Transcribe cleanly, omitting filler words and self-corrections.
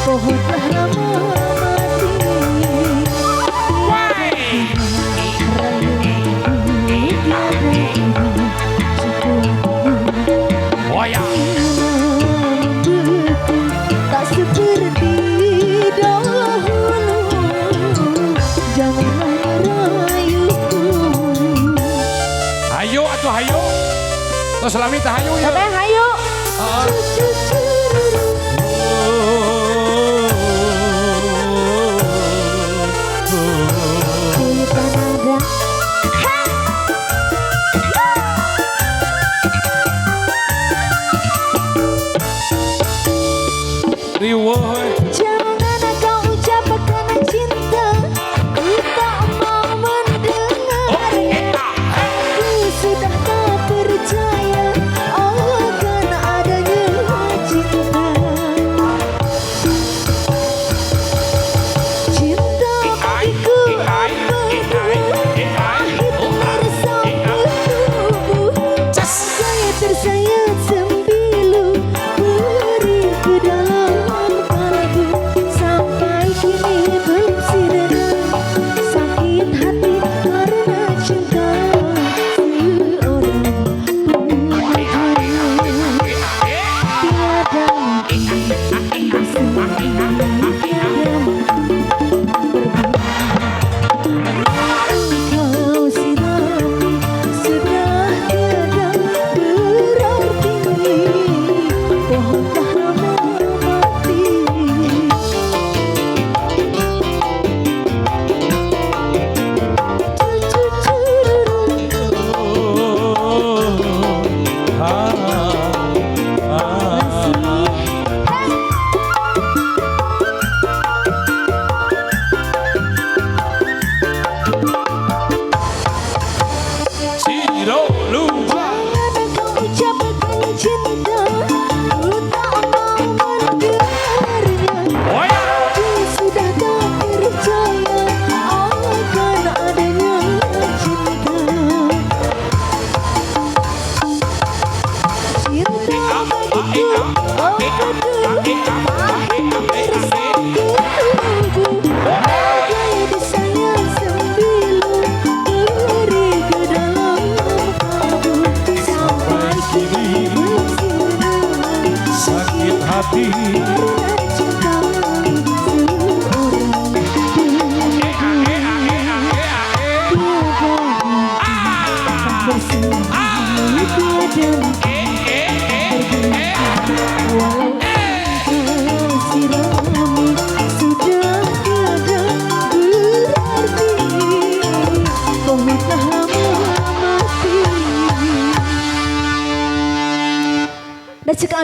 pohonlah lama hayu. Terus selami tak hayu ya. Sampai hayu. Riwah. Jangan kau ucapkan cinta, ku tak mau mendengarnya. Aku sudah tak percaya akan adanya cinta. Cinta bagiku meresap tubuh, saya tersayat sembilu beri ke dalam kalbu. Sampai kini belum sirna sakit hati karena cinta seorang pengorban. Tiada mungkin bersama, tiada engkau sirami sudah tiada berarti. Pohonlah lama mati. Jangan kau ucapkan cinta, ku tak mau mendengarnya. Aku sudah tak percaya akan adanya cinta. Cinta bagiku meresap tubuh, bagai disayang sembilu beri ke dalam kalbu. Sampai kini belum sirna Sakit hati. karena